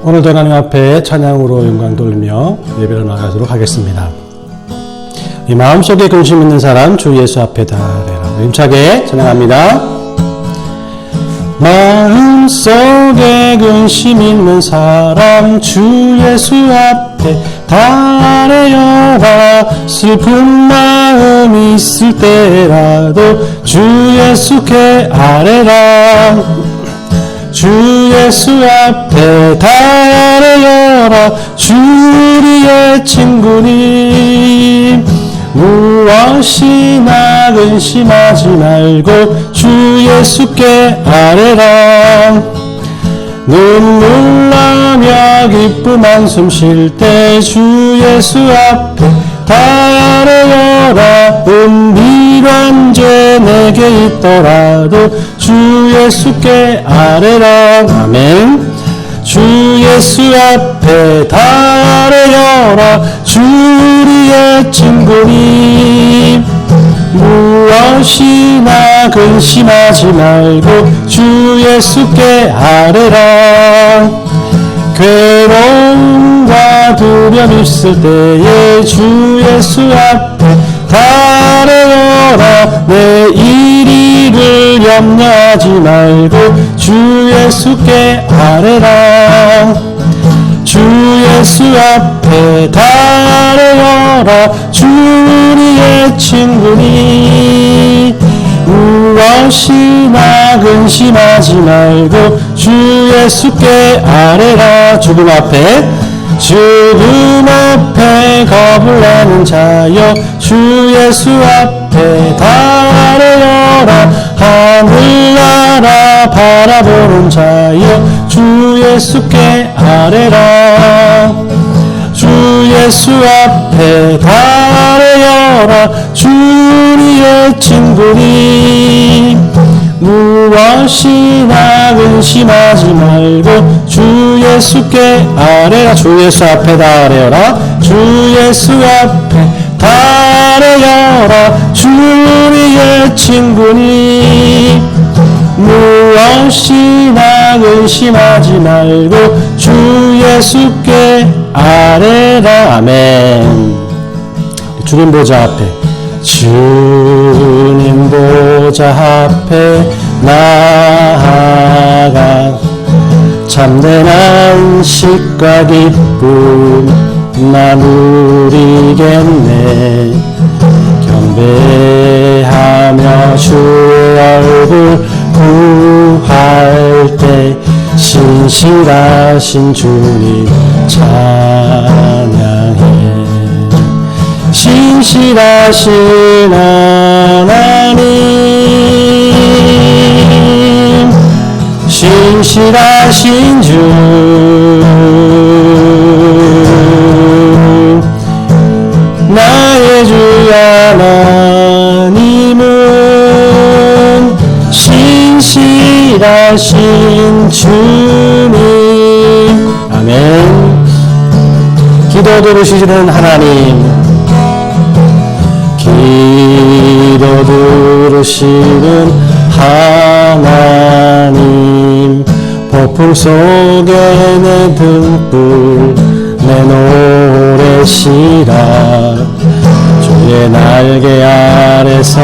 오늘도 하나님 앞에 찬양으로 영광 돌리며 예배로 나가도록 하겠습니다. 이 마음속에 근심 있는 사람 주 예수 앞에 달래라. 힘차게 찬양합니다. 마음속에 근심 있는 사람 주 예수 앞에 달래어라. 슬픈 마음 있을 때라도 주 예수께 아뢰라. 주 예수 앞에 달래어라. 주 우리의 친구님 무엇이나 근심하지 말고 주 예수께 아뢰라. 눈물 나며 기쁨 한숨 쉴 때 주 예수 앞에 달래어라. 은밀한 죄 내게 있더라도 주 예수께 아뢰라. 아멘. 주 예수 앞에 달래어라. 주 우리의 친구님 무엇이나 근심하지 말고 주 예수께 아뢰라. 괴로움과 두려움 있을 때에 주 예수 앞에 달래어라. 내일 일을 염려하지 말고 주 예수께 아뢰라. 주 예수 앞에 달래어라. 주 우리의 친구니 무엇이나 근심하지 말고 주 예수께 아뢰라. 죽음 앞에 겁을 내는 자여 주 예수 앞에 달래어라. 하늘나라 바라보는 자여 주 예수께 아뢰라. 주 예수 앞에 달래어라. 주 우리의 친구니 무엇이나 근심하지 말고 주 예수께 아뢰라. 주 예수 앞에 달래어라. 주 예수 앞에 달래어라. 주 우리의 친구니 무엇이나 근심하지 말고 주 예수께 아뢰라. 아멘. 주님 보좌 앞에 주님 보좌 앞에 나아가 참된 안식과 기쁨 나 누리겠네. 경배하며 주의 얼굴 구할 때 신실하신 주님 찬양해. 신실하신 하나님 신실하신 주 나의 주 하나님은 신실하신 주님. 아멘. 기도 들으시는 하나님 기도 들으시는 하나님 폭풍 속에 내 등불 내 노래시라. 주의 날개 아래서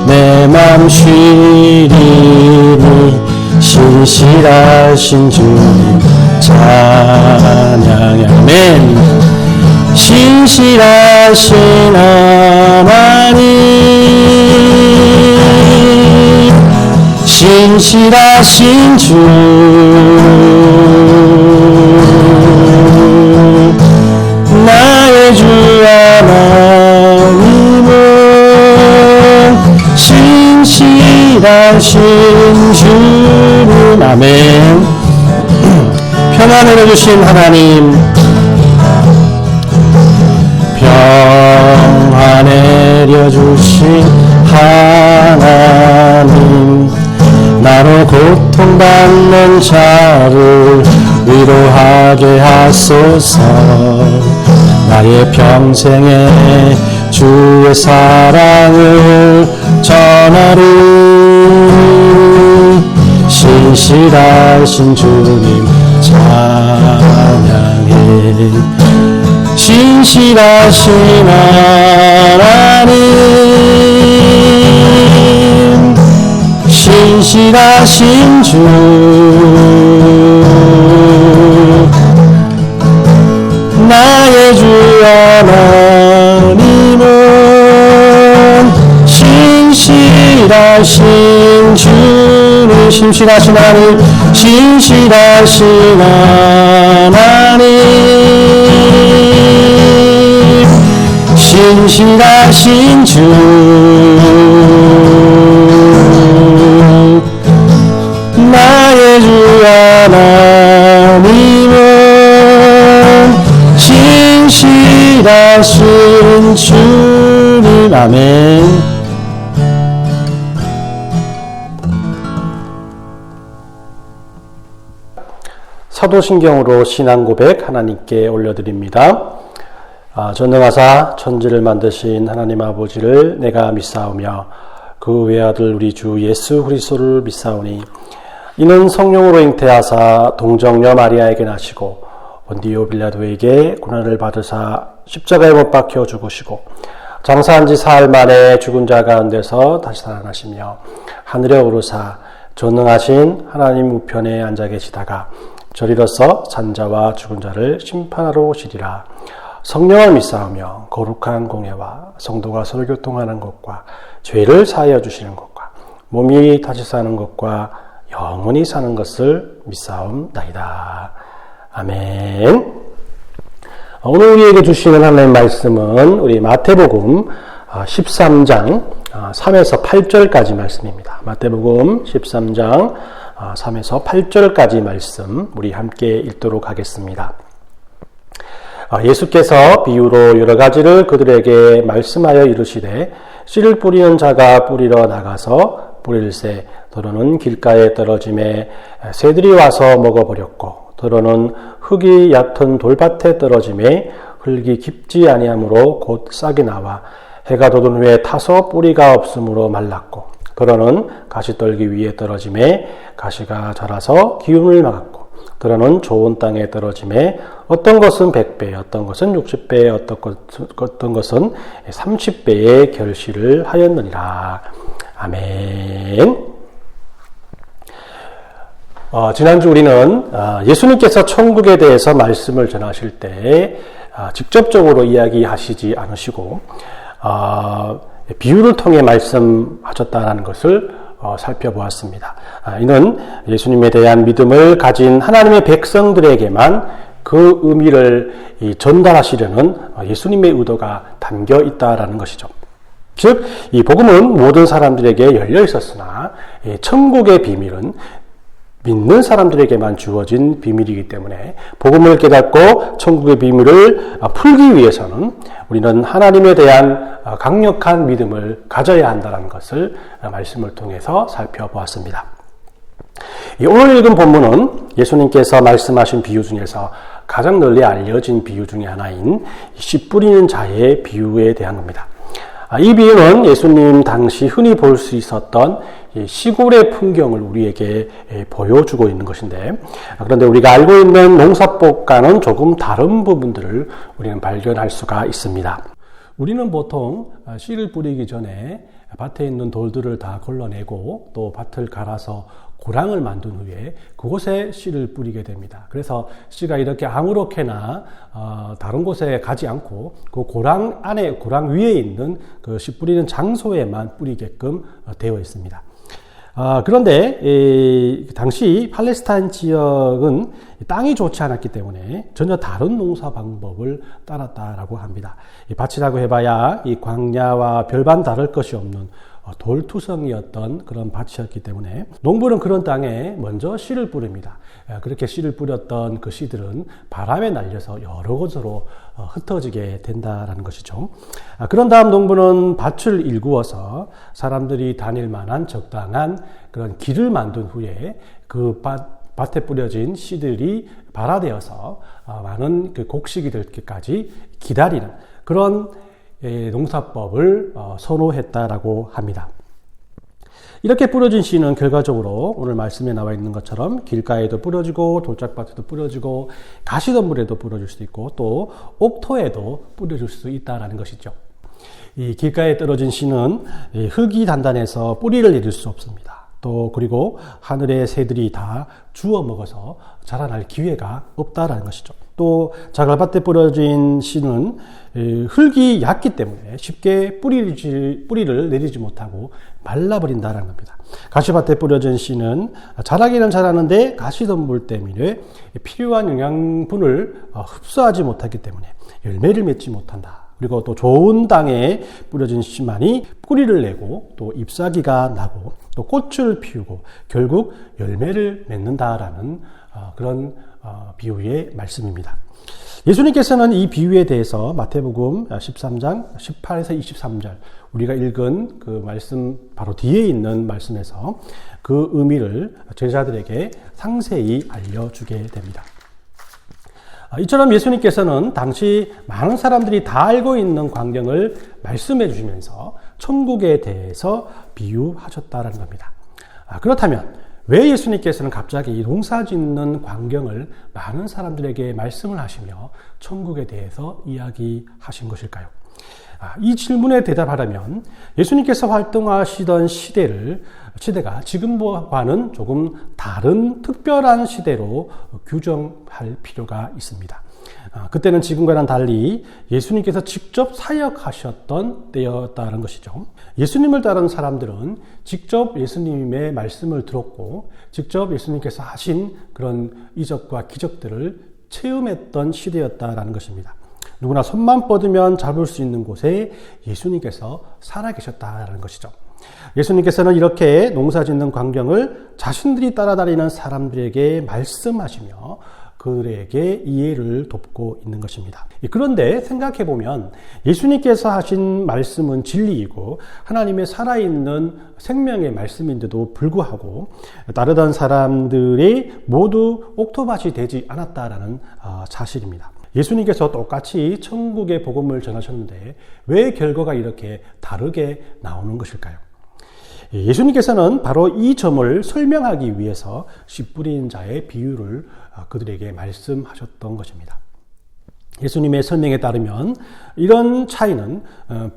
내 맘 쉬리니 신실하신 주님 찬양해. 아멘. 신실하신 하나님 신실하신 주 나의 주 하나님은 신실하신 주님. 아멘. 평안을 해주신 하나님 평안 내려주신 하나님 나로 고통받는 자를 위로하게 하소서. 나의 평생에 주의 사랑을 전하리. 신실하신 주님 찬양해. 신실하신 하나님, 신실하신 주, 나의 주 하나님은 신실하신 주님, 신실하신 하나님, 신실하신 하나님, 신실하신 주, 나의 주 하나님은 신실하신 주님. 아멘. 사도신경으로 신앙고백 하나님께 올려드립니다. 전능하사 천지를 만드신 하나님 아버지를 내가 믿사오며 그 외아들 우리 주 예수 그리스도를 믿사오니 이는 성령으로 잉태하사 동정녀 마리아에게 나시고 본디오 빌라도에게 고난을 받으사 십자가에 못 박혀 죽으시고 장사한 지 사흘 만에 죽은 자 가운데서 다시 살아나시며 하늘에 오르사 전능하신 하나님 우편에 앉아 계시다가 저리로서 산자와 죽은 자를 심판하러 오시리라. 성령을 믿사오며 거룩한 공예와 성도가 서로 교통하는 것과 죄를 사하여 주시는 것과 몸이 다시 사는 것과 영원히 사는 것을 믿사옵나이다. 아멘. 오늘 우리에게 주시는 하나님의 말씀은 우리 마태복음 13장 3에서 8절까지 말씀입니다. 마태복음 13장 3에서 8절까지 말씀 우리 함께 읽도록 하겠습니다. 예수께서 비유로 여러 가지를 그들에게 말씀하여 이르시되 씨를 뿌리는 자가 뿌리러 나가서 뿌릴새 더러는 길가에 떨어짐에 새들이 와서 먹어버렸고 더러는 흙이 얕은 돌밭에 떨어짐에 흙이 깊지 아니하므로 곧 싹이 나와 해가 돋은 후에 타서 뿌리가 없으므로 말랐고 더러는 가시떨기 위에 떨어짐에 가시가 자라서 기운을 막았고 더러는 좋은 땅에 떨어짐에 어떤 것은 100배, 어떤 것은 60배, 어떤 것은 30배의 결실을 하였느니라. 아멘. 지난주 우리는 예수님께서 천국에 대해서 말씀을 전하실 때 직접적으로 이야기하시지 않으시고 비유를 통해 말씀하셨다는 것을 살펴보았습니다. 이는 예수님에 대한 믿음을 가진 하나님의 백성들에게만 그 의미를 전달하시려는 예수님의 의도가 담겨 있다라는 것이죠. 즉, 이 복음은 모든 사람들에게 열려 있었으나 천국의 비밀은 믿는 사람들에게만 주어진 비밀이기 때문에 복음을 깨닫고 천국의 비밀을 풀기 위해서는 우리는 하나님에 대한 강력한 믿음을 가져야 한다는 것을 말씀을 통해서 살펴보았습니다. 오늘 읽은 본문은 예수님께서 말씀하신 비유 중에서 가장 널리 알려진 비유 중에 하나인 씨 뿌리는 자의 비유에 대한 겁니다. 이 비유는 예수님 당시 흔히 볼 수 있었던 시골의 풍경을 우리에게 보여주고 있는 것인데, 그런데 우리가 알고 있는 농사법과는 조금 다른 부분들을 우리는 발견할 수가 있습니다. 우리는 보통 씨를 뿌리기 전에 밭에 있는 돌들을 다 걸러내고 또 밭을 갈아서 고랑을 만든 후에 그곳에 씨를 뿌리게 됩니다. 그래서 씨가 이렇게 아무렇게나 다른 곳에 가지 않고 그 고랑 안에, 고랑 위에 있는 그 씨 뿌리는 장소에만 뿌리게끔 되어 있습니다. 그런데 당시 팔레스타인 지역은 땅이 좋지 않았기 때문에 전혀 다른 농사 방법을 따랐다라고 합니다. 밭이라고 해봐야 이 광야와 별반 다를 것이 없는 돌투성이었던 그런 밭이었기 때문에 농부는 그런 땅에 먼저 씨를 뿌립니다. 그렇게 씨를 뿌렸던 그 씨들은 바람에 날려서 여러 곳으로 흩어지게 된다라는 것이죠. 그런 다음 농부는 밭을 일구어서 사람들이 다닐 만한 적당한 그런 길을 만든 후에 그 밭에 뿌려진 씨들이 발화되어서 많은 그 곡식이 될 때까지 기다리는 그런 농사법을 선호했다라고 합니다. 이렇게 뿌려진 씨는 결과적으로 오늘 말씀에 나와 있는 것처럼 길가에도 뿌려지고 돌짝밭에도 뿌려지고 가시덤불에도 뿌려질 수도 있고 또 옥토에도 뿌려질 수 있다는 것이죠. 이 길가에 떨어진 씨는 흙이 단단해서 뿌리를 내릴 수 없습니다. 또 그리고 하늘의 새들이 다 주워 먹어서 자라날 기회가 없다라는 것이죠. 또 자갈밭에 뿌려진 씨는 흙이 얕기 때문에 쉽게 뿌리를 내리지 못하고 말라버린다는 겁니다. 가시밭에 뿌려진 씨는 자라기는 자라는데 가시덤불 때문에 필요한 영양분을 흡수하지 못하기 때문에 열매를 맺지 못한다. 그리고 또 좋은 땅에 뿌려진 씨만이 뿌리를 내고 또 잎사귀가 나고 또 꽃을 피우고 결국 열매를 맺는다라는 그런 비유의 말씀입니다. 예수님께서는 이 비유에 대해서 마태복음 13장 18에서 23절 우리가 읽은 그 말씀 바로 뒤에 있는 말씀에서 그 의미를 제자들에게 상세히 알려주게 됩니다. 이처럼 예수님께서는 당시 많은 사람들이 다 알고 있는 광경을 말씀해 주시면서 천국에 대해서 비유하셨다는 겁니다. 그렇다면 왜 예수님께서는 갑자기 농사 짓는 광경을 많은 사람들에게 말씀을 하시며 천국에 대해서 이야기하신 것일까요? 이 질문에 대답하려면 예수님께서 활동하시던 시대가 지금과는 조금 다른 특별한 시대로 규정할 필요가 있습니다. 그때는 지금과는 달리 예수님께서 직접 사역하셨던 때였다는 것이죠. 예수님을 따르는 사람들은 직접 예수님의 말씀을 들었고 직접 예수님께서 하신 그런 이적과 기적들을 체험했던 시대였다라는 것입니다. 누구나 손만 뻗으면 잡을 수 있는 곳에 예수님께서 살아계셨다는 것이죠. 예수님께서는 이렇게 농사짓는 광경을 자신들이 따라다니는 사람들에게 말씀하시며 그들에게 이해를 돕고 있는 것입니다. 그런데 생각해보면 예수님께서 하신 말씀은 진리이고 하나님의 살아있는 생명의 말씀인데도 불구하고 따르던 사람들이 모두 옥토밭이 되지 않았다라는 사실입니다. 예수님께서 똑같이 천국의 복음을 전하셨는데 왜 결과가 이렇게 다르게 나오는 것일까요? 예수님께서는 바로 이 점을 설명하기 위해서 씨 뿌린 자의 비유를 그들에게 말씀하셨던 것입니다. 예수님의 설명에 따르면 이런 차이는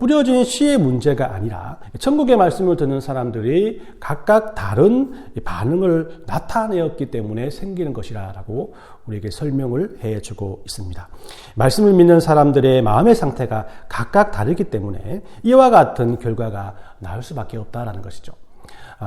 뿌려진 씨의 문제가 아니라 천국의 말씀을 듣는 사람들이 각각 다른 반응을 나타내었기 때문에 생기는 것이라고 우리에게 설명을 해주고 있습니다. 말씀을 믿는 사람들의 마음의 상태가 각각 다르기 때문에 이와 같은 결과가 나올 수밖에 없다는 것이죠.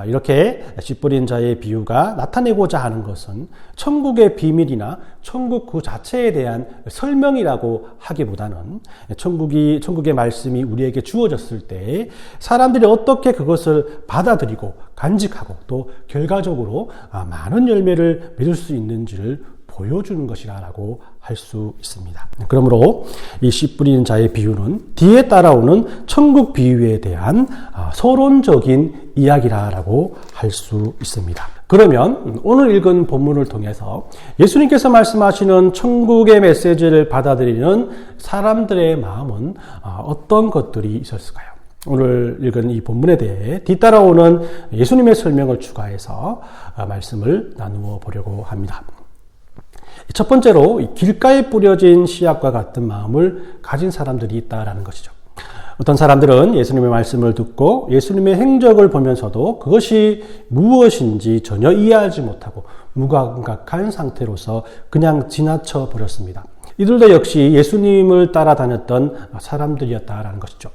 이렇게 씨 뿌린 자의 비유가 나타내고자 하는 것은 천국의 비밀이나 천국 그 자체에 대한 설명이라고 하기보다는 천국의 말씀이 우리에게 주어졌을 때 사람들이 어떻게 그것을 받아들이고 간직하고 또 결과적으로 많은 열매를 맺을 수 있는지를 보여주는 것이라고 할 수 있습니다. 그러므로 이 씨 뿌리는 자의 비유는 뒤에 따라오는 천국 비유에 대한 서론적인 이야기라고 할 수 있습니다. 그러면 오늘 읽은 본문을 통해서 예수님께서 말씀하시는 천국의 메시지를 받아들이는 사람들의 마음은 어떤 것들이 있었을까요? 오늘 읽은 이 본문에 대해 뒤따라오는 예수님의 설명을 추가해서 말씀을 나누어 보려고 합니다. 첫 번째로 길가에 뿌려진 씨앗과 같은 마음을 가진 사람들이 있다라는 것이죠. 어떤 사람들은 예수님의 말씀을 듣고 예수님의 행적을 보면서도 그것이 무엇인지 전혀 이해하지 못하고 무감각한 상태로서 그냥 지나쳐 버렸습니다. 이들도 역시 예수님을 따라다녔던 사람들이었다라는 것이죠.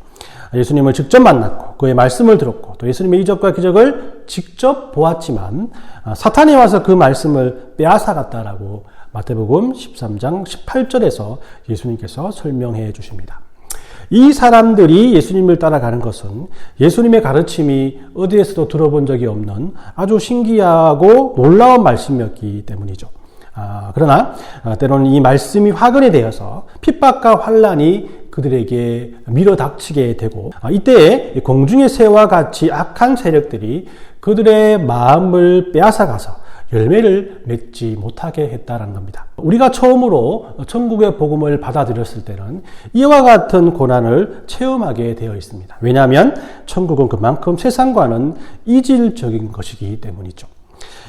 예수님을 직접 만났고 그의 말씀을 들었고 또 예수님의 이적과 기적을 직접 보았지만 사탄이 와서 그 말씀을 빼앗아갔다라고 마태복음 13장 18절에서 예수님께서 설명해 주십니다. 이 사람들이 예수님을 따라가는 것은 예수님의 가르침이 어디에서도 들어본 적이 없는 아주 신기하고 놀라운 말씀이었기 때문이죠. 그러나 때로는 이 말씀이 화근이 되어서 핍박과 환난이 그들에게 밀어닥치게 되고 이때에 공중의 새와 같이 악한 세력들이 그들의 마음을 빼앗아가서 열매를 맺지 못하게 했다라는 겁니다. 우리가 처음으로 천국의 복음을 받아들였을 때는 이와 같은 고난을 체험하게 되어 있습니다. 왜냐하면 천국은 그만큼 세상과는 이질적인 것이기 때문이죠.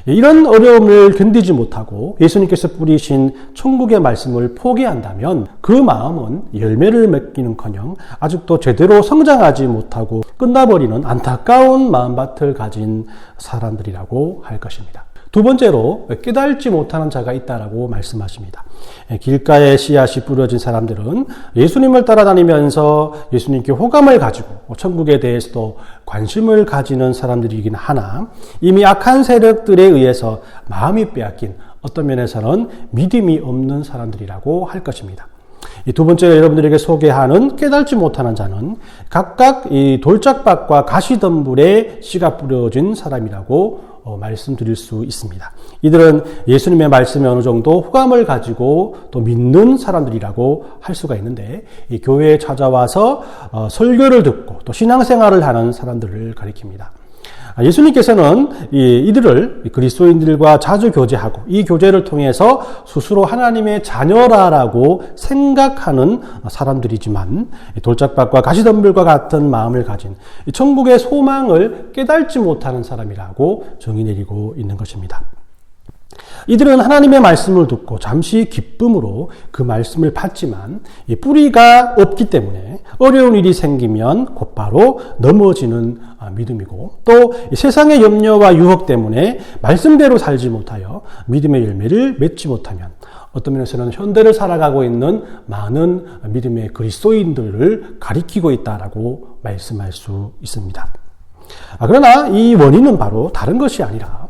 이런 어려움을 견디지 못하고 예수님께서 뿌리신 천국의 말씀을 포기한다면 그 마음은 열매를 맺기는커녕 아직도 제대로 성장하지 못하고 끝나버리는 안타까운 마음밭을 가진 사람들이라고 할 것입니다. 두 번째로 깨달지 못하는 자가 있다라고 말씀하십니다. 길가에 씨앗이 뿌려진 사람들은 예수님을 따라다니면서 예수님께 호감을 가지고 천국에 대해서도 관심을 가지는 사람들이긴 하나 이미 악한 세력들에 의해서 마음이 빼앗긴 어떤 면에서는 믿음이 없는 사람들이라고 할 것입니다. 이 두 번째 여러분들에게 소개하는 깨달지 못하는 자는 각각 이 돌짝밭과 가시덤불에 씨가 뿌려진 사람이라고 말씀드릴 수 있습니다. 이들은 예수님의 말씀에 어느 정도 호감을 가지고 또 믿는 사람들이라고 할 수가 있는데 이 교회에 찾아와서 설교를 듣고 또 신앙생활을 하는 사람들을 가리킵니다. 예수님께서는 이들을 그리스도인들과 자주 교제하고 이 교제를 통해서 스스로 하나님의 자녀라고 생각하는 사람들이지만 돌짝밭과 가시덤불과 같은 마음을 가진 천국의 소망을 깨달지 못하는 사람이라고 정의 내리고 있는 것입니다. 이들은 하나님의 말씀을 듣고 잠시 기쁨으로 그 말씀을 받지만 뿌리가 없기 때문에 어려운 일이 생기면 곧바로 넘어지는 믿음이고 또 세상의 염려와 유혹 때문에 말씀대로 살지 못하여 믿음의 열매를 맺지 못하면 어떤 면에서는 현대를 살아가고 있는 많은 믿음의 그리스도인들을 가리키고 있다라고 말씀할 수 있습니다. 그러나 이 원인은 바로 다른 것이 아니라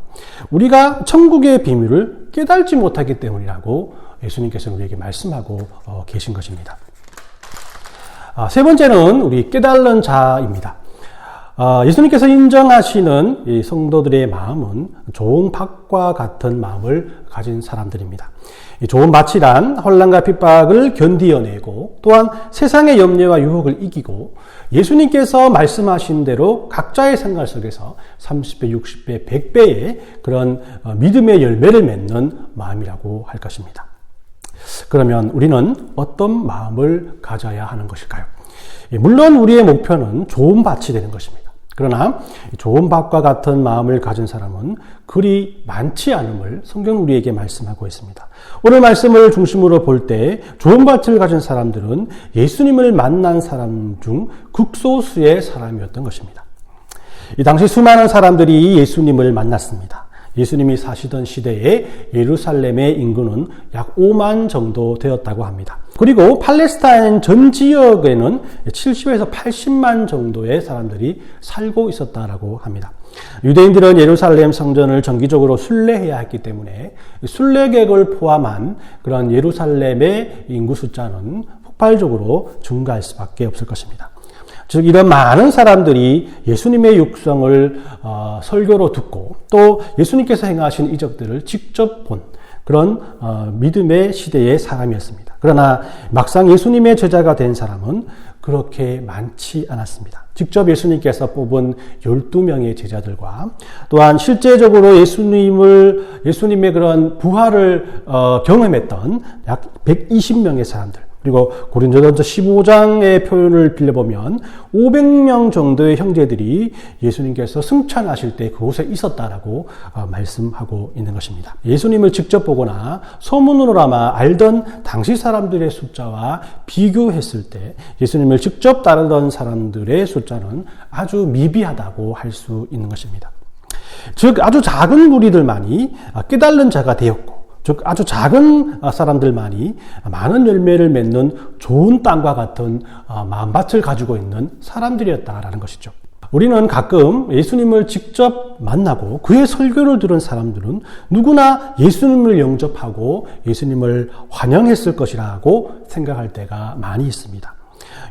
우리가 천국의 비밀을 깨달지 못하기 때문이라고 예수님께서는 우리에게 말씀하고 계신 것입니다. 세 번째는 우리 깨달는 자입니다. 예수님께서 인정하시는 이 성도들의 마음은 좋은 밭과 같은 마음을 가진 사람들입니다. 이 좋은 밭이란 혼란과 핍박을 견디어내고 또한 세상의 염려와 유혹을 이기고 예수님께서 말씀하신 대로 각자의 생활 속에서 30배, 60배, 100배의 그런 믿음의 열매를 맺는 마음이라고 할 것입니다. 그러면 우리는 어떤 마음을 가져야 하는 것일까요? 물론 우리의 목표는 좋은 밭이 되는 것입니다. 그러나 좋은 밭과 같은 마음을 가진 사람은 그리 많지 않음을 성경은 우리에게 말씀하고 있습니다. 오늘 말씀을 중심으로 볼 때 좋은 밭을 가진 사람들은 예수님을 만난 사람 중 극소수의 사람이었던 것입니다. 이 당시 수많은 사람들이 예수님을 만났습니다. 예수님이 사시던 시대에 예루살렘의 인구는 약 5만 정도 되었다고 합니다. 그리고 팔레스타인 전 지역에는 70에서 80만 정도의 사람들이 살고 있었다라고 합니다. 유대인들은 예루살렘 성전을 정기적으로 순례해야 했기 때문에 순례객을 포함한 그런 예루살렘의 인구 숫자는 폭발적으로 증가할 수밖에 없을 것입니다. 즉 이런 많은 사람들이 예수님의 육성을 설교로 듣고 또 예수님께서 행하신 이적들을 직접 본 그런 믿음의 시대의 사람이었습니다. 그러나 막상 예수님의 제자가 된 사람은 그렇게 많지 않았습니다. 직접 예수님께서 뽑은 12명의 제자들과 또한 실제적으로 예수님의 그런 부활을 경험했던 약 120명의 사람들, 그리고 고린도전서 15장의 표현을 빌려보면 500명 정도의 형제들이 예수님께서 승천하실 때 그곳에 있었다라고 말씀하고 있는 것입니다. 예수님을 직접 보거나 소문으로나마 알던 당시 사람들의 숫자와 비교했을 때 예수님을 직접 따르던 사람들의 숫자는 아주 미비하다고 할 수 있는 것입니다. 즉 아주 작은 무리들만이 깨달는 자가 되었고 즉 아주 작은 사람들만이 많은 열매를 맺는 좋은 땅과 같은 마음밭을 가지고 있는 사람들이었다라는 것이죠. 우리는 가끔 예수님을 직접 만나고 그의 설교를 들은 사람들은 누구나 예수님을 영접하고 예수님을 환영했을 것이라고 생각할 때가 많이 있습니다.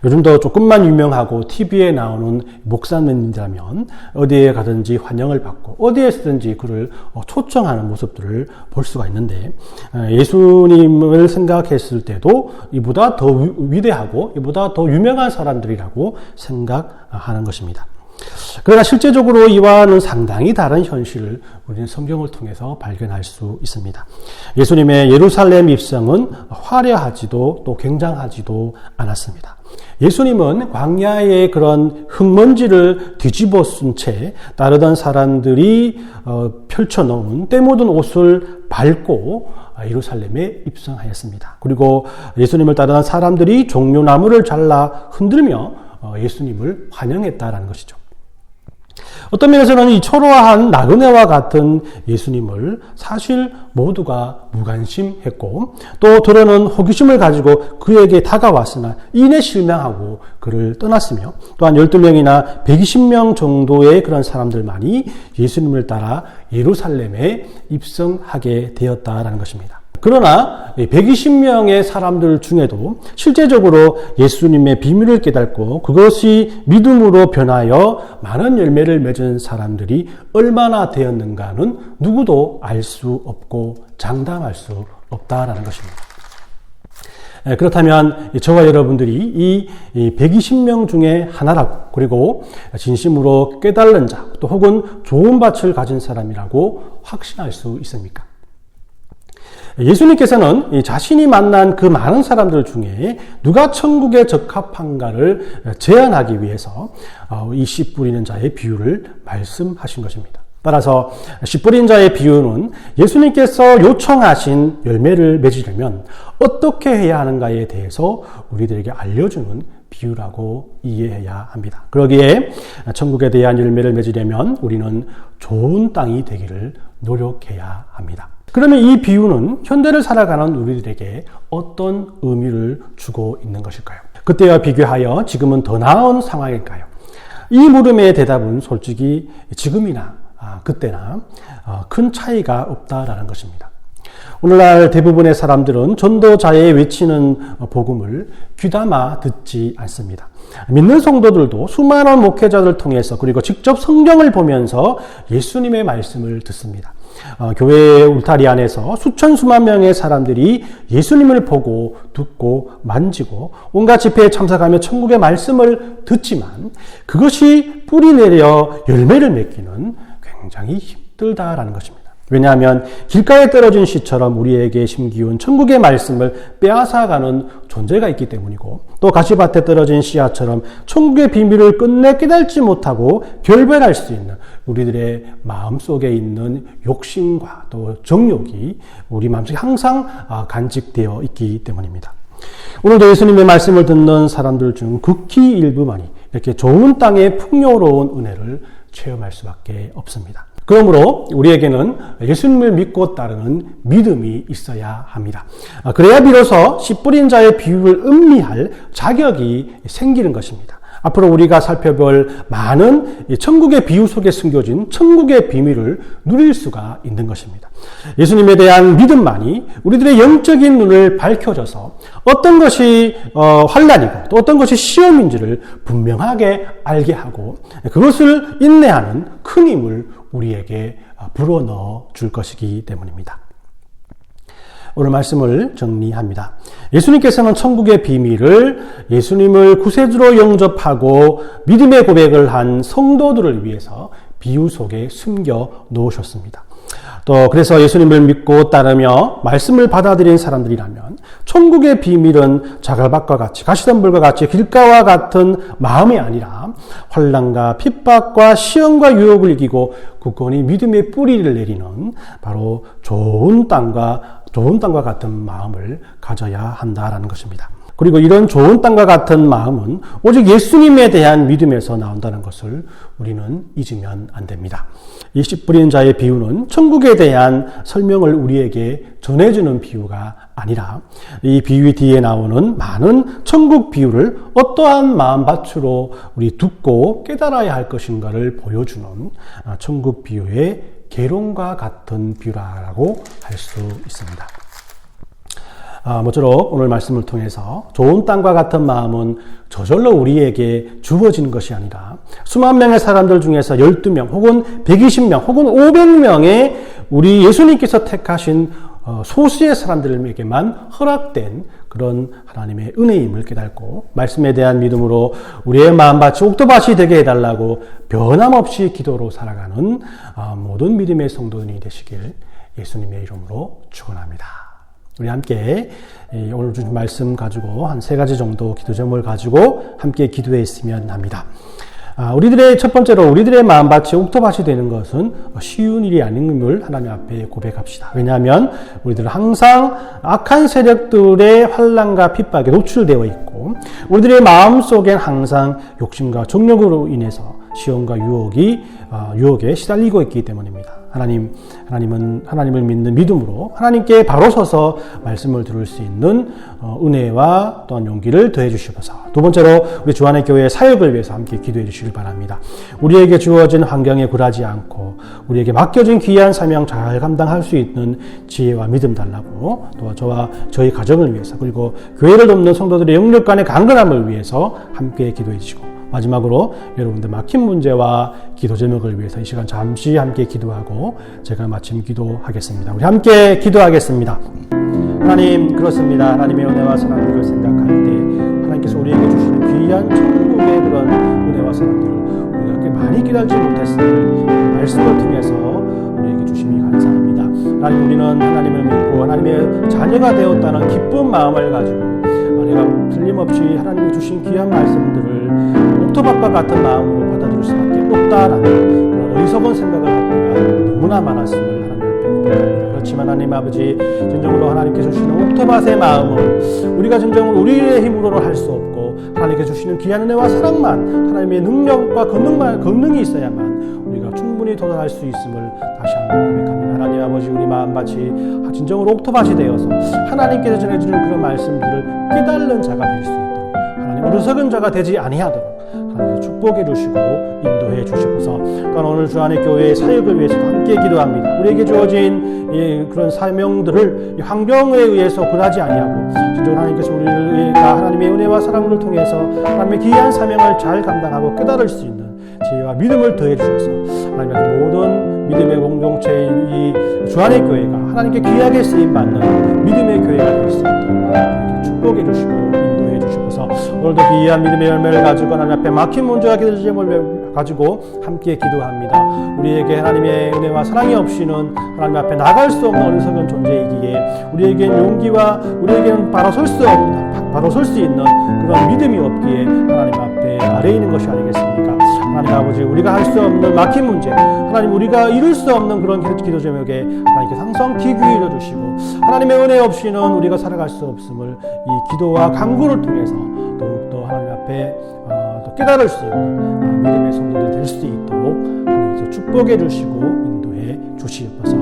요즘도 조금만 유명하고 TV에 나오는 목사님이라면 어디에 가든지 환영을 받고 어디에서든지 그를 초청하는 모습들을 볼 수가 있는데 예수님을 생각했을 때도 이보다 더 위대하고 이보다 더 유명한 사람들이라고 생각하는 것입니다. 그러나 실제적으로 이와는 상당히 다른 현실을 우리는 성경을 통해서 발견할 수 있습니다. 예수님의 예루살렘 입성은 화려하지도 또 굉장하지도 않았습니다. 예수님은 광야의 그런 흙먼지를 뒤집어 쓴 채 따르던 사람들이 펼쳐놓은 때 묻은 옷을 밟고 예루살렘에 입성하였습니다. 그리고 예수님을 따르던 사람들이 종려나무를 잘라 흔들며 예수님을 환영했다라는 것이죠. 어떤 면에서는 이 초라한 나그네와 같은 예수님을 사실 모두가 무관심했고 또 더러는 호기심을 가지고 그에게 다가왔으나 이내 실망하고 그를 떠났으며 또한 12명이나 120명 정도의 그런 사람들만이 예수님을 따라 예루살렘에 입성하게 되었다라는 것입니다. 그러나 120명의 사람들 중에도 실제적으로 예수님의 비밀을 깨닫고 그것이 믿음으로 변하여 많은 열매를 맺은 사람들이 얼마나 되었는가는 누구도 알 수 없고 장담할 수 없다라는 것입니다. 그렇다면 저와 여러분들이 이 120명 중에 하나라고 그리고 진심으로 깨달은 자 또 혹은 좋은 밭을 가진 사람이라고 확신할 수 있습니까? 예수님께서는 자신이 만난 그 많은 사람들 중에 누가 천국에 적합한가를 제안하기 위해서 이 씨 뿌리는 자의 비유를 말씀하신 것입니다. 따라서 씨 뿌린 자의 비유는 예수님께서 요청하신 열매를 맺으려면 어떻게 해야 하는가에 대해서 우리들에게 알려주는 비유라고 이해해야 합니다. 그러기에 천국에 대한 열매를 맺으려면 우리는 좋은 땅이 되기를 노력해야 합니다. 그러면 이 비유는 현대를 살아가는 우리들에게 어떤 의미를 주고 있는 것일까요? 그때와 비교하여 지금은 더 나은 상황일까요? 이 물음의 대답은 솔직히 지금이나 그때나 큰 차이가 없다라는 것입니다. 오늘날 대부분의 사람들은 전도자의 외치는 복음을 귀담아 듣지 않습니다. 믿는 성도들도 수많은 목회자들을 통해서 그리고 직접 성경을 보면서 예수님의 말씀을 듣습니다. 교회의 울타리 안에서 수만 명의 사람들이 예수님을 보고 듣고 만지고 온갖 집회에 참석하며 천국의 말씀을 듣지만 그것이 뿌리 내려 열매를 맺기는 굉장히 힘들다라는 것입니다. 왜냐하면 길가에 떨어진 씨처럼 우리에게 심기운 천국의 말씀을 빼앗아가는 존재가 있기 때문이고 또 가시밭에 떨어진 씨앗처럼 천국의 비밀을 끝내 깨달지 못하고 결별할 수 있는 우리들의 마음속에 있는 욕심과 또 정욕이 우리 마음속에 항상 간직되어 있기 때문입니다. 오늘도 예수님의 말씀을 듣는 사람들 중 극히 일부만이 이렇게 좋은 땅의 풍요로운 은혜를 체험할 수밖에 없습니다. 그러므로 우리에게는 예수님을 믿고 따르는 믿음이 있어야 합니다. 그래야 비로소 씨 뿌린 자의 비유를 음미할 자격이 생기는 것입니다. 앞으로 우리가 살펴볼 많은 천국의 비유 속에 숨겨진 천국의 비밀을 누릴 수가 있는 것입니다. 예수님에 대한 믿음만이 우리들의 영적인 눈을 밝혀줘서 어떤 것이 환난이고 또 어떤 것이 시험인지를 분명하게 알게 하고 그것을 인내하는 큰 힘을 우리에게 불어넣어 줄 것이기 때문입니다. 오늘 말씀을 정리합니다. 예수님께서는 천국의 비밀을 예수님을 구세주로 영접하고 믿음의 고백을 한 성도들을 위해서 비유 속에 숨겨 놓으셨습니다. 또 그래서 예수님을 믿고 따르며 말씀을 받아들인 사람들이라면 천국의 비밀은 자갈밭과 같이 가시덤불과 같이 길가와 같은 마음이 아니라 환난과 핍박과 시험과 유혹을 이기고 굳건히 믿음의 뿌리를 내리는 바로 좋은 땅과 같은 마음을 가져야 한다라는 것입니다. 그리고 이런 좋은 땅과 같은 마음은 오직 예수님에 대한 믿음에서 나온다는 것을 우리는 잊으면 안 됩니다. 이 씨 뿌리는 자의 비유는 천국에 대한 설명을 우리에게 전해주는 비유가 아니라 이 비유 뒤에 나오는 많은 천국 비유를 어떠한 마음밭으로 우리 듣고 깨달아야 할 것인가를 보여주는 천국 비유의 계론과 같은 비유라고 할 수 있습니다. 모쪼록 오늘 말씀을 통해서 좋은 땅과 같은 마음은 저절로 우리에게 주어지는 것이 아니라 수만 명의 사람들 중에서 12명 혹은 120명 혹은 500명의 우리 예수님께서 택하신 소수의 사람들에게만 허락된 그런 하나님의 은혜임을 깨닫고 말씀에 대한 믿음으로 우리의 마음밭이 옥토밭이 되게 해달라고 변함없이 기도로 살아가는 모든 믿음의 성도들이 되시길 예수님의 이름으로 축원합니다. 우리 함께 오늘 주신 말씀 가지고 한 3가지 정도 기도 제목을 가지고 함께 기도했으면 합니다. 우리들의 첫 번째로 우리들의 마음밭이 옥토밭이 되는 것은 쉬운 일이 아님을 하나님 앞에 고백합시다. 왜냐하면 우리들은 항상 악한 세력들의 환난과 핍박에 노출되어 있고 우리들의 마음속엔 항상 욕심과 정욕으로 인해서 시험과 유혹에 시달리고 있기 때문입니다. 하나님을 믿는 믿음으로 하나님께 바로 서서 말씀을 들을 수 있는 은혜와 또한 용기를 더해 주시옵소서. 두 번째로 우리 주안의 교회의 사역을 위해서 함께 기도해 주시길 바랍니다. 우리에게 주어진 환경에 굴하지 않고 우리에게 맡겨진 귀한 사명 잘 감당할 수 있는 지혜와 믿음 달라고 또 저와 저희 가정을 위해서 그리고 교회를 돕는 성도들의 영역 간의 강건함을 위해서 함께 기도해 주시고 마지막으로 여러분들 막힌 문제와 기도 제목을 위해서 이 시간 잠시 함께 기도하고 제가 마침 기도하겠습니다. 우리 함께 기도하겠습니다. 하나님 그렇습니다. 하나님의 은혜와 사랑을 생각할 때 하나님께서 우리에게 주시는 귀한 천국의 그런 은혜와 사랑들을 우리가 꽤 많이 기다리지 못했을 말씀을 통해서 우리에게 주심이 감사합니다. 하나님 우리는 하나님을 믿고 하나님의 자녀가 되었다는 기쁜 마음을 가지고 내가 틀림없이 하나님이 주신 귀한 말씀들을 옥토밭과 같은 마음으로 받아들일 수밖에 없다라는 그런 어리석은 생각을 할 때가 너무나 많았음을 하나님 앞에 고백합니다. 그렇지만 하나님 아버지 진정으로 하나님께서 주시는 옥토밭의 마음을 우리가 진정으로 우리의 힘으로는 할 수 없고 하나님께서 주시는 귀한 은혜와 사랑만 하나님의 능력과 권능이 있어야만 우리가 충분히 도달할 수 있음을 다시 한번 고백합니다. 하나님 아버지 우리 마음밭이 진정으로 옥토밭이 되어서 하나님께서 전해주는 그런 말씀들을 깨달는 자가 될 수 있도록 하나님 어리석은 자가 되지 아니하도록 하나님 축복해 주시고 인도해 주시고서 또한 오늘 주안의 교회의 사역을 위해서 함께 기도합니다. 우리에게 주어진 그런 사명들을 환경에 의해서 굴하지 아니하고 진정 하나님께서 우리가 하나님의 은혜와 사랑을 통해서 하나님의 귀한 사명을 잘 감당하고 깨달을 수 있는 지혜와 믿음을 더해 주셔서 하나님의 모든 믿음의 공동체인 이 주안의 교회가 하나님께 귀하게 쓰임받는 믿음의 교회가 될 수 있도록 하나님께 축복해 주시고 인도해 주시고서 오늘도 귀한 믿음의 열매를 가지고 하나님 앞에 막힌 문제와 기도 제목을 가지고 함께 기도합니다. 우리에게 하나님의 은혜와 사랑이 없이는 하나님 앞에 나갈 수 없는 어리석은 존재이기에 우리에게는 용기와 우리에게는 바로 설 수 있는 그런 믿음이 없기에 하나님 앞에 아래 있는 것이 아니겠습니까? 하나님 아버지 우리가 할 수 없는 막힌 문제 하나님 우리가 이룰 수 없는 그런 기도 제목에 하나님께서 항상 귀 기울여 주시고 하나님의 은혜 없이는 우리가 살아갈 수 없음을 이 기도와 간구를 통해서 더욱더 하나님 앞에 또 깨달을 수 있는 믿음의 성도들이 될 수 있도록 하나님께서 축복해 주시고 인도해 주시옵소서.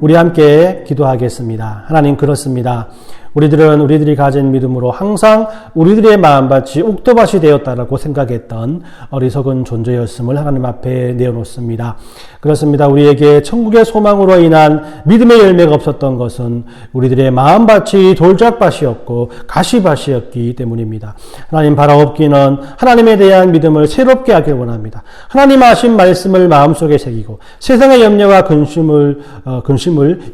우리 함께 기도하겠습니다. 하나님 그렇습니다. 우리들이 가진 믿음으로 항상 우리들의 마음밭이 옥토밭이 되었다라고 생각했던 어리석은 존재였음을 하나님 앞에 내어놓습니다. 그렇습니다. 우리에게 천국의 소망으로 인한 믿음의 열매가 없었던 것은 우리들의 마음밭이 돌짝밭이었고 가시밭이었기 때문입니다. 하나님 바라옵기는 하나님에 대한 믿음을 새롭게 하길 원합니다. 하나님 하신 말씀을 마음속에 새기고 세상의 염려와 근심을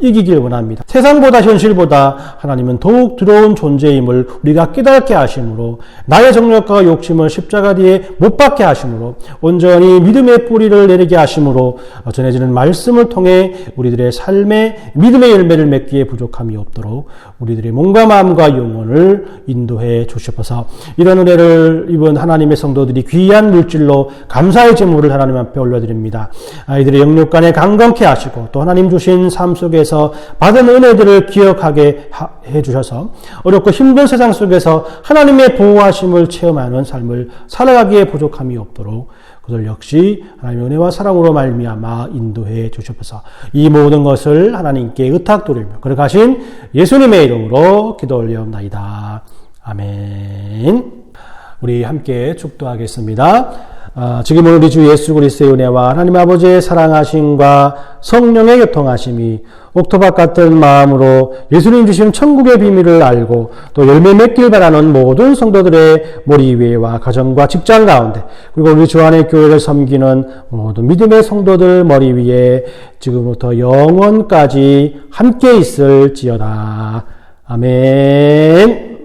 이기길 원합니다. 세상보다 현실보다 하나님은 더욱 두려운 존재임을 우리가 깨닫게 하심으로 나의 정욕과 욕심을 십자가 뒤에 못 박게 하심으로 온전히 믿음의 뿌리를 내리게 하심으로 전해지는 말씀을 통해 우리들의 삶에 믿음의 열매를 맺기에 부족함이 없도록 우리들의 몸과 마음과 영혼을 인도해 주시옵소서. 이런 은혜를 입은 하나님의 성도들이 귀한 물질로 감사의 제물을 하나님 앞에 올려드립니다. 아이들의 영육간에 강건케 하시고 또 하나님 주신 삶 속에서 받은 은혜들을 기억하게 해주셔서 어렵고 힘든 세상 속에서 하나님의 보호하심을 체험하는 삶을 살아가기에 부족함이 없도록 그들 역시 하나님의 은혜와 사랑으로 말미암아 인도해 주시옵소서. 이 모든 것을 하나님께 의탁드리며 거룩하신 예수님의 이름으로 기도 올리옵나이다. 아멘. 우리 함께 축도하겠습니다. 지금은 우리 주 예수 그리스도의 은혜와 하나님 아버지의 사랑하심과 성령의 교통하심이 옥토박 같은 마음으로 예수님 주신 천국의 비밀을 알고 또 열매 맺길 바라는 모든 성도들의 머리 위에와 가정과 직장 가운데, 그리고 우리 주 안의 교회를 섬기는 모든 믿음의 성도들 머리 위에 지금부터 영원까지 함께 있을지어다. 아멘.